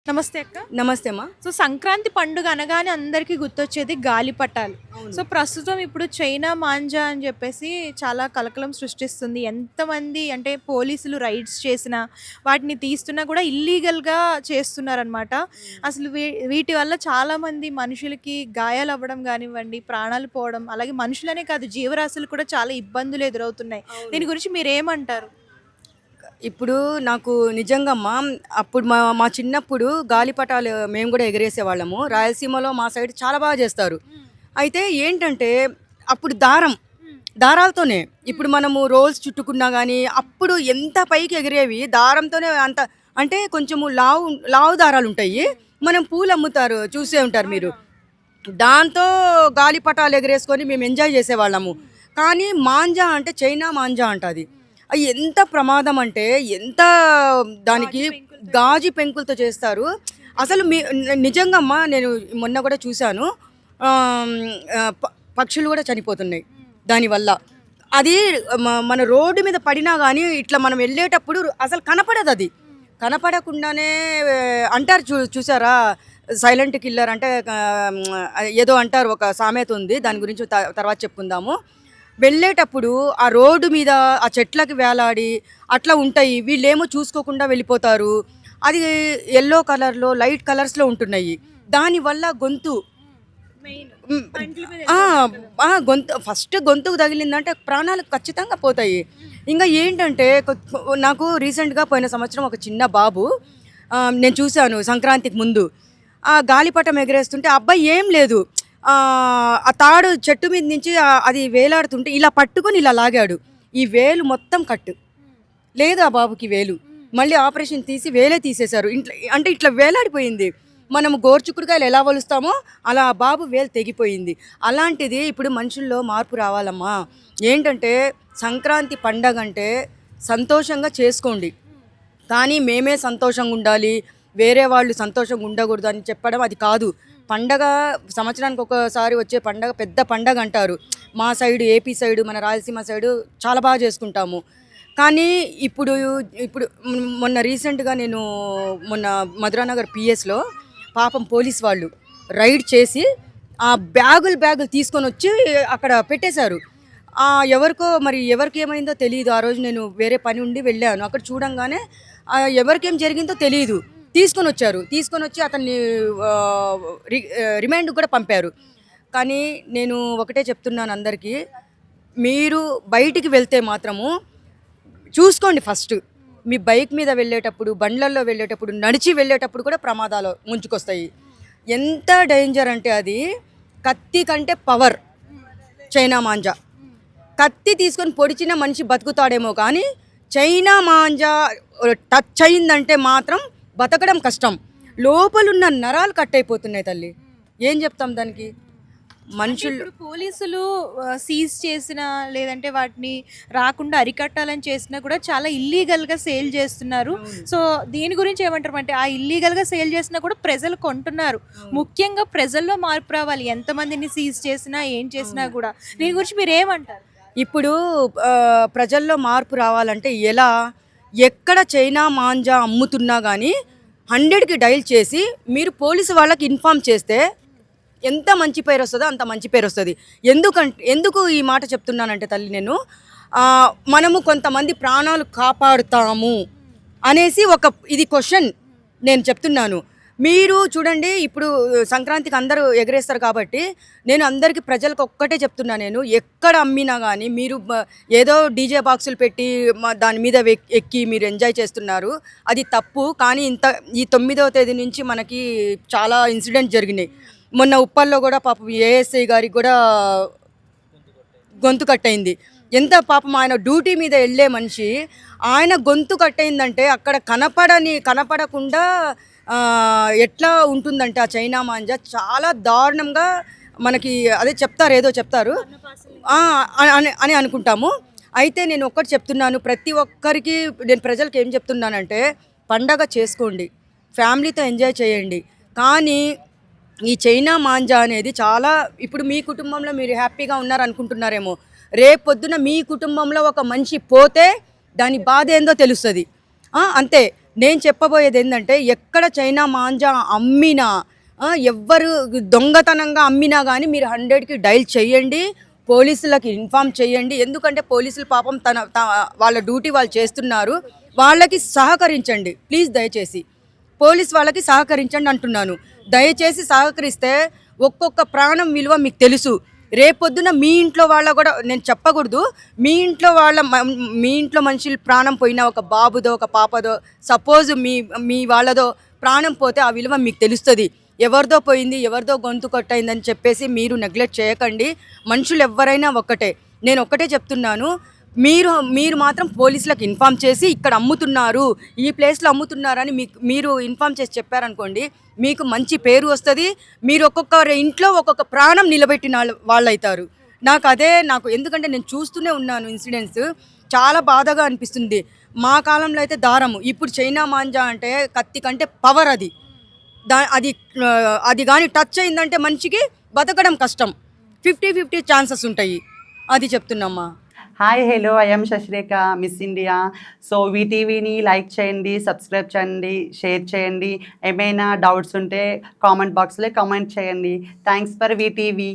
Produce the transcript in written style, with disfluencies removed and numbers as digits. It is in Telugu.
నమస్తే అక్క. నమస్తే అమ్మా. సో సంక్రాంతి పండుగ అనగానే అందరికీ గుర్తొచ్చేది గాలిపటాలు. సో ప్రస్తుతం ఇప్పుడు చైనా మాంజా అని చెప్పేసి చాలా కలకలం సృష్టిస్తుంది. ఎంతమంది అంటే పోలీసులు రైడ్స్ చేసినా వాటిని తీస్తున్నా కూడా ఇల్లీగల్‌గా చేస్తున్నారనమాట. అసలు వీటి వల్ల చాలామంది మనుషులకి గాయాలు అవ్వడం గానివ్వండి, ప్రాణాలు పోవడం, అలాగే మనుషులనే కాదు జీవరాశులు కూడా చాలా ఇబ్బందులు ఎదురవుతున్నాయి. దీని గురించి మీరేమంటారు? ఇప్పుడు నాకు నిజంగా అమ్మా, అప్పుడు మా మా చిన్నప్పుడు గాలిపటాలు మేము కూడా ఎగరేసేవాళ్ళము. రాయలసీమలో మా సైడ్ చాలా బాగా చేస్తారు. అయితే ఏంటంటే అప్పుడు దారాలతోనే ఇప్పుడు మనము రోల్స్ చుట్టుకున్నా కానీ అప్పుడు ఎంత పైకి ఎగిరేవి దారంతోనే అంత. అంటే కొంచెము లావు లావు దారాలు ఉంటాయి. మనం పూలు అమ్ముతారు, చూసే ఉంటారు మీరు. దాంతో గాలిపటాలు ఎగరేసుకొని మేము ఎంజాయ్ చేసేవాళ్ళము. కానీ మాంజా అంటే చైనా మాంజా అంట అది. అది ఎంత ప్రమాదం అంటే ఎంత దానికి గాజు పెంకులతో చేస్తారు. అసలు నిజంగా అమ్మా, నేను మొన్న కూడా చూశాను. పక్షులు కూడా చనిపోతున్నాయి దానివల్ల. అది మన రోడ్డు మీద పడినా కానీ ఇట్లా మనం వెళ్ళేటప్పుడు అసలు కనపడదు. అది కనపడకుండానే అంటారు, చూసారా, సైలెంట్ కిల్లర్ అంటే ఏదో అంటారు, ఒక సామెత ఉంది, దాని గురించి తర్వాత చెప్పుకుందాము. వెళ్ళేటప్పుడు ఆ రోడ్డు మీద ఆ చెట్లకి వేలాడి అట్లా ఉంటాయి. వీళ్ళేమో చూసుకోకుండా వెళ్ళిపోతారు. అది ఎల్లో కలర్లో లైట్ కలర్స్లో ఉంటున్నాయి. దానివల్ల గొంతు ఫస్ట్ గొంతుకు తగిలిందంటే ప్రాణాలు ఖచ్చితంగా పోతాయి. ఇంకా ఏంటంటే నాకు రీసెంట్గా పోయిన సంవత్సరం ఒక చిన్న బాబు నేను చూశాను సంక్రాంతికి ముందు. ఆ గాలిపటం ఎగరేస్తుంటే అబ్బాయి ఏం లేదు, ఆ తాడు చెట్టు మీద నుంచి అది వేలాడుతుంటే ఇలా పట్టుకొని ఇలా లాగాడు. ఈ వేలు మొత్తం కట్టు లేదు ఆ బాబుకి. వేలు మళ్ళీ ఆపరేషన్ తీసి వేలే తీసేశారు. అంటే ఇట్లా వేలాడిపోయింది. మనము గోర్చుకుడుకాయలు ఎలా వలుస్తామో అలా ఆ బాబు వేలు తెగిపోయింది. అలాంటిది ఇప్పుడు మనుషుల్లో మార్పు రావాలమ్మా. ఏంటంటే సంక్రాంతి పండగ అంటే సంతోషంగా చేసుకోండి, కానీ మేమే సంతోషంగా ఉండాలి, వేరే వాళ్ళు సంతోషంగా ఉండకూడదు అని చెప్పడం అది కాదు. పండగ సంవత్సరానికి ఒకసారి వచ్చే పండగ పెద్ద పండగ అంటారు. మా సైడు ఏపీ సైడు, మన రాయలసీమ సైడు చాలా బాగా చేసుకుంటాము. కానీ ఇప్పుడు మొన్న రీసెంట్గా నేను మొన్న మధురానగర్ పిఎస్లో పాపం పోలీస్ వాళ్ళు రైడ్ చేసి ఆ బ్యాగులు తీసుకొని వచ్చి అక్కడ పెట్టేశారు. ఎవరికి ఏమైందో తెలియదు. ఆ రోజు నేను వేరే పని ఉండి వెళ్ళాను. అక్కడ చూడంగానే ఎవరికేం జరిగిందో తెలియదు. తీసుకొని వచ్చి అతన్ని రిమైండ్ కూడా పంపారు. కానీ నేను ఒకటే చెప్తున్నాను అందరికీ, మీరు బయటికి వెళ్తే మాత్రము చూసుకోండి. ఫస్ట్ మీ బైక్ మీద వెళ్ళేటప్పుడు, బండ్లల్లో వెళ్ళేటప్పుడు, నడిచి వెళ్ళేటప్పుడు కూడా ప్రమాదాలు ముంచుకొస్తాయి. ఎంత డేంజర్ అంటే అది కత్తి కంటే పవర్ చైనా మాంజా. కత్తి తీసుకొని పొడిచిన మనిషి బతుకుతాడేమో, కానీ చైనా మాంజా టచ్ అయిందంటే మాత్రం బతకడం కష్టం. లోపలున్న నరాలు కట్ అయిపోతున్నాయి తల్లి. ఏం చెప్తాం దానికి? మనుషులు పోలీసులు సీజ్ చేసిన లేదంటే వాటిని రాకుండా అరికట్టాలని చేసినా కూడా చాలా ఇల్లీగల్గా సేల్ చేస్తున్నారు. సో దీని గురించి ఏమంటారు అంటే, ఆ ఇల్లీగల్గా సేల్ చేసినా కూడా ప్రజలు కొంటున్నారు. ముఖ్యంగా ప్రజల్లో మార్పు రావాలి. ఎంతమందిని సీజ్ చేసినా ఏం చేసినా కూడా. దీని గురించి మీరు ఏమంటారు? ఇప్పుడు ప్రజల్లో మార్పు రావాలంటే ఎలా? ఎక్కడ చైనా మాంజా అమ్ముతున్నా కానీ 100కి డైల్ చేసి మీరు పోలీసు వాళ్ళకి ఇన్ఫామ్ చేస్తే ఎంత మంచి పేరు వస్తుందో అంత మంచి పేరు వస్తుంది. ఎందుకు ఈ మాట చెప్తున్నానంటే తల్లి, నేను మనము కొంతమంది ప్రాణాలు కాపాడుతాము అనేసి ఇది క్వశ్చన్ నేను చెప్తున్నాను. మీరు చూడండి, ఇప్పుడు సంక్రాంతికి అందరూ ఎగరేస్తారు కాబట్టి నేను అందరికీ ప్రజలకు ఒక్కటే చెప్తున్నా, నేను ఎక్కడ అమ్మినా కానీ మీరు ఏదో డీజే బాక్సులు పెట్టి దాని మీద ఎక్కి మీరు ఎంజాయ్ చేస్తున్నారు, అది తప్పు. కానీ ఈ 9వ తేదీ నుంచి మనకి చాలా ఇన్సిడెంట్ జరిగినాయి. మొన్న ఉప్పల్లో కూడా పాపం ఏఎస్ఐ గారికి కూడా గొంతు కట్టయింది. ఎంత పాపం, ఆయన డ్యూటీ మీద వెళ్ళే మనిషి, ఆయన గొంతు కట్టయిందంటే అక్కడ కనపడకుండా ఎట్లా ఉంటుందంటే ఆ చైనా మాంజా చాలా దారుణంగా మనకి అదే ఏదో చెప్తారు అని అనుకుంటాము. అయితే నేను ఒక్కటి చెప్తున్నాను, ప్రతి ఒక్కరికి నేను ప్రజలకు ఏం చెప్తున్నానంటే, పండగ చేసుకోండి, ఫ్యామిలీతో ఎంజాయ్ చేయండి. కానీ ఈ చైనా మాంజా అనేది చాలా, ఇప్పుడు మీ కుటుంబంలో మీరు హ్యాపీగా ఉన్నారనుకుంటున్నారేమో, రేపొద్దున మీ కుటుంబంలో ఒక మనిషి పోతే దాని బాధ ఏందో తెలుస్తుంది. అంతే. నేను చెప్పబోయేది ఏంటంటే ఎక్కడ చైనా మాంజా అమ్మినా ఎవ్వరు దొంగతనంగా అమ్మినా కానీ మీరు 100కి డైల్ చేయండి, పోలీసులకి ఇన్ఫామ్ చేయండి. ఎందుకంటే పోలీసులు పాపం వాళ్ళ డ్యూటీ వాళ్ళు చేస్తున్నారు, వాళ్ళకి సహకరించండి ప్లీజ్. దయచేసి పోలీస్ వాళ్ళకి సహకరించండి అంటున్నాను. దయచేసి సహకరిస్తే ఒక్కొక్క ప్రాణం విలువ మీకు తెలుసు. రేపొద్దున మీ ఇంట్లో వాళ్ళ కూడా నేను చెప్పకూడదు, మీ ఇంట్లో మనుషులు ప్రాణం పోయినా, ఒక బాబుదో ఒక పాపదో సపోజ్ మీ వాళ్ళదో ప్రాణం పోతే ఆ విలువ మీకు తెలుస్తుంది. ఎవరిదో పోయింది, ఎవరిదో గొంతు కొట్టయిందని చెప్పేసి మీరు నెగ్లెక్ట్ చేయకండి. మనుషులు ఎవరైనా ఒక్కటే. నేను ఒక్కటే చెప్తున్నాను, మీరు మాత్రం పోలీసులకు ఇన్ఫామ్ చేసి ఇక్కడ అమ్ముతున్నారు, ఈ ప్లేస్లో అమ్ముతున్నారని మీరు ఇన్ఫామ్ చేసి చెప్పారనుకోండి, మీకు మంచి పేరు వస్తుంది. మీరు ఒక్కొక్క ఇంట్లో ఒక్కొక్క ప్రాణం నిలబెట్టిన వాళ్ళు అవుతారు. నాకు ఎందుకంటే నేను చూస్తూనే ఉన్నాను ఇన్సిడెంట్స్, చాలా బాధగా అనిపిస్తుంది. మా కాలంలో అయితే దారము, ఇప్పుడు చైనా మాంజా అంటే కత్తి కంటే పవర్. అది కానీ టచ్ అయిందంటే మనిషికి బతకడం కష్టం. 50-50 ఛాన్సెస్ ఉంటాయి. అది చెప్తున్నామ్మా. Hi hello, I'm Shashirekha, Miss India. So వీటీవీని లైక్ చేయండి, సబ్స్క్రైబ్ చేయండి, షేర్ చేయండి. ఏమైనా డౌట్స్ ఉంటే కామెంట్ బాక్స్లో కామెంట్ చేయండి. Thanks for VTV.